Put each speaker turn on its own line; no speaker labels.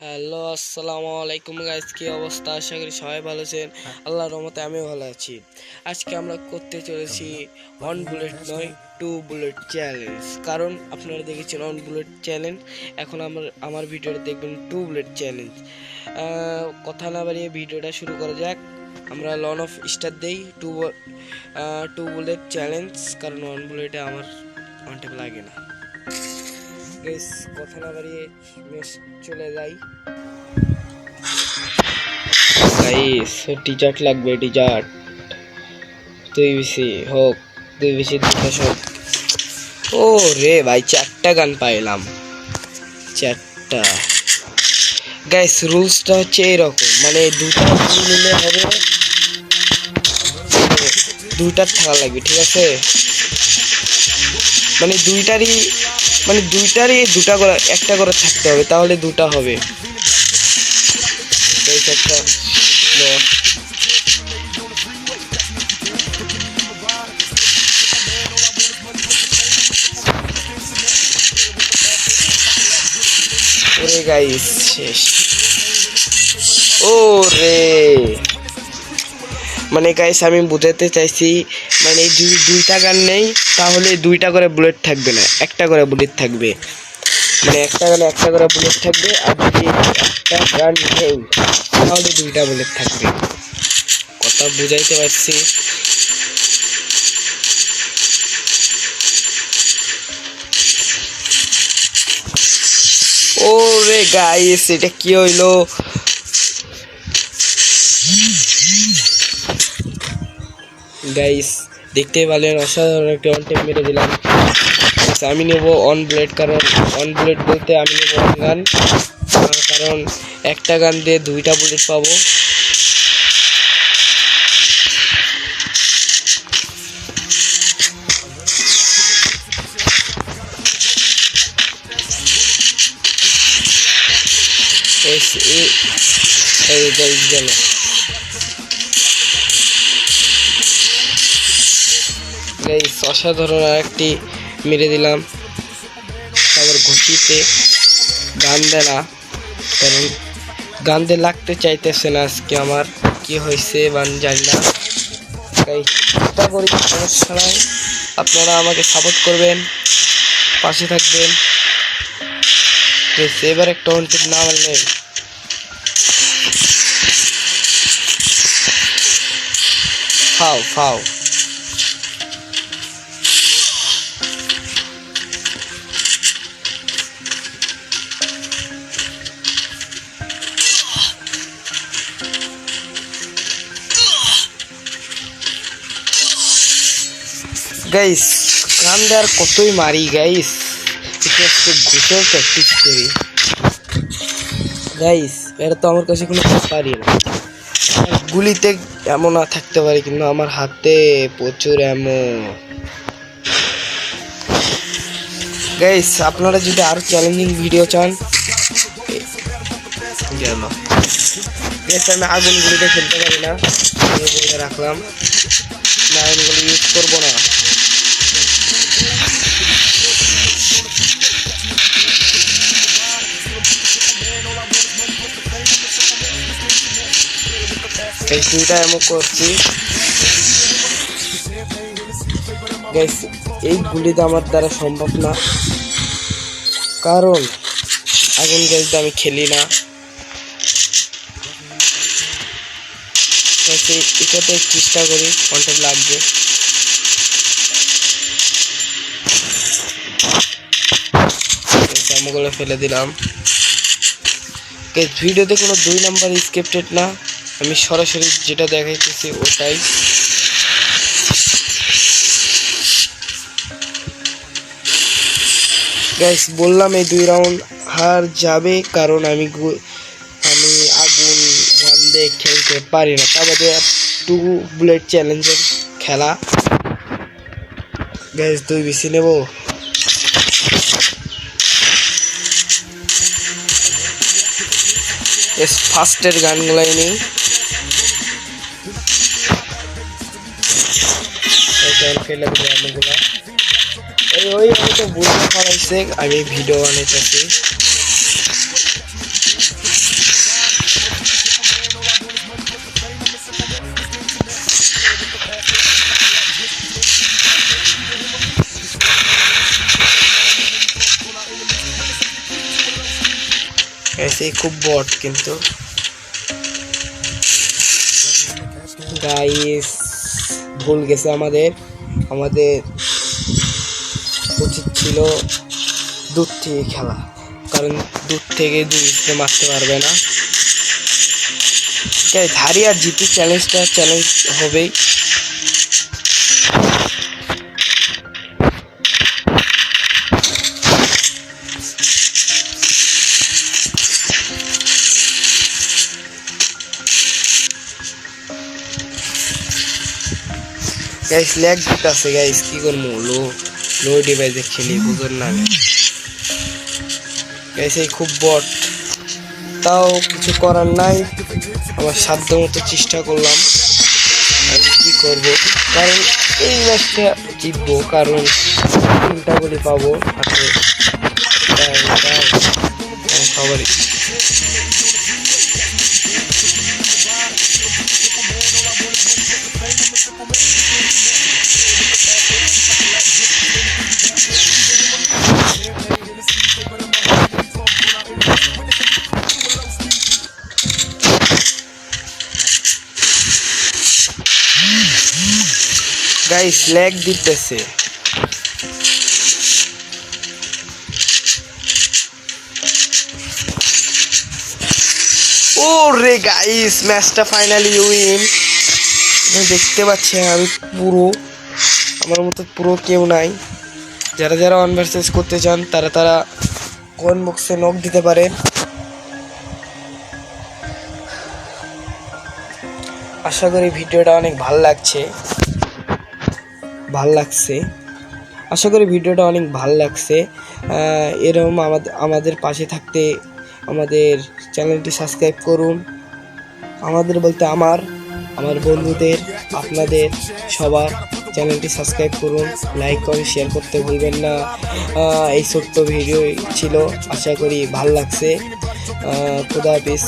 Hello, আসসালামু আলাইকুম guys. কি অবস্থা? আশা করি সবাই ভালো আছেন। আল্লাহর রহমতে আমিও ভালো আছি। আজকে আমরা করতে চলেছি অন বুলেট নয়, টু বুলেট চ্যালেঞ্জ। কারণ আপনারা দেখেছেন অন বুলেট চ্যালেঞ্জ, এখন আমার ভিডিওটা দেখবেন টু বুলেট চ্যালেঞ্জ। কথা না বাড়িয়ে ভিডিওটা শুরু করা যাক। আমরা লন অফ স্টার দেই টু বুলেট চ্যালেঞ্জ, কারণ অন বুলেটে আমার ওয়ান টাইম লাগে না। গাইস, কথা না বাড়িয়ে চলে যাই। গাইস, টি-শার্ট লাগবে, টি-শার্ট 2 হোক, 2 হোক। ও রে ভাই, 4টা গান পাইলাম, 4টা। গাইস, রুলসটা হচ্ছে এরকম, মানে দুটা নিলে হবে, দুটা থাকা লাগবে, ঠিক আছে? মানে দুইটারই দুটা করে, একটা করে থাকতে হবে, তাহলে দুটা হবে। একটা ওরে গাইস, শেষ। ও রে, মানে গাইস আমি বুঝাতে চাইছি, মানে দুইটা গান নেই তাহলে দুইটা করে বুলেট থাকবে না, একটা করে বুলেট থাকবে। মানে একটা গানে একটা করে বুলেট থাকবে, আর যদি একটা গান নেই তাহলে দুইটা বুলেট থাকবে। কথা বুঝাইতে পারছি? ও রে গাইস, এটা কি হইলো? গাইস দেখতে পেলেন, অসাধারণ একটা ওয়ান টাইম মেরে দিলাম। আমি নেব অন ব্লেড, কারণ অন ব্লেড বলতে আমি নেব অন গান, কারণ একটা গান দিয়ে দুইটা বুলেট পাবো। গেল। গাইস, অসাধারণ একটি মেরে দিলাম। তারপর ঘুষিতে গান দেয় না, কারণ গান দিয়ে লাগতে চাইতেছে না আজকে। আমার কি হয়েছে জানি না। তাই চেষ্টা করি, সমস্যা নাই। আপনারা আমাকে সাপোর্ট করবেন, পাশে থাকবেন। এবার একটা ওয়ান্টেড না মারলে ফাও ফাও। গাইস, গান দেওয়ার কতই মারি গাইস, একটু ঘুষেও প্র্যাকটিস করি। গাইস, এটা তো আমার কাছে কোনো পারি না। গুলিতে এমন না থাকতে পারে, কিন্তু আমার হাতে প্রচুর এমন। গাইস, আপনারা যদি আরো চ্যালেঞ্জিং ভিডিও চান, আমি আগুন গুলিতে খেলতে পারি না, বলে রাখলাম না, এগুলো ইউজ করবো না। এই দুইটা এমন করছি। গাইস, এই গুলিতে আমার দ্বারা সম্ভব না, কারণ আগুন গ্যাস দিয়ে আমি খেলি না। এটাতে চেষ্টা করি, কন্টেন্ট লাগবে। জামগুলো ফেলে দিলাম। ভিডিওতে কোনো 2 নাম্বার স্ক্রিপ্টেড না, আমি সরাসরি যেটা দেখাইতেছি ওটাই। গাইস, বললাম এই 2 রাউন্ড হার যাবে, কারণ আমি আগুন গান দিয়ে খেলতে পারি না। তারপরে টু বুলেট চ্যালেঞ্জের খেলা। গাইস, 2 বেশি নেব। ফার্স্টের গানগুলাই নেই, ওই আমি তো বুঝতে পারাইছে, আমি ভিডিও বানাইতেছি। এসে খুব বট কিন্তু গাইস ভুল গেছে আমাদের উচিত ছিল দূর থেকে খেলা, কারণ দূর থেকে দুই মারতে পারবে না। গাইস হারি আর জিতি চ্যালেঞ্জ হবেই। গাইস ল্যাগ দিতেছে গাইস, কি করবো? লো ডিভাইসে খেলি বুঝুন না গাইস, এই খুব বট, তাও কিছু করার নাই। আমার সাধ্য মতো চেষ্টা করলাম, আমি কি করবো, কারণ এই ম্যাচটা জিতবো, কারণ 3টা গোলই পাবো হাতে সবারই। গাইস ল্যাগ দিতেছে, ও রে গাইস ম্যাচটা ফাইনালি উইন। দেখতে পাচ্ছেন আমি পুরো, আমার মতো পুরো কেউ নাই। যারা 1 ভার্সেস করতে চান তারা কমেন্ট বক্সে নক দিতে পারেন। আশা করি ভিডিওটা অনেক ভালো লাগছে, আশা করি ভিডিওটা অনেক ভালো লাগছে। এরকম আমাদের পাশে থাকতে আমাদের চ্যানেলটি সাবস্ক্রাইব করুন। আমাদের বলতে আমার বন্ধুদের, আপনাদের সবার চ্যানেলটি সাবস্ক্রাইব করুন, লাইক কমেন্ট শেয়ার করতে ভুলবেন না। এই ছোট্ট ভিডিও ছিল, আশা করি ভালো লাগছে। খোদা হাফেজ।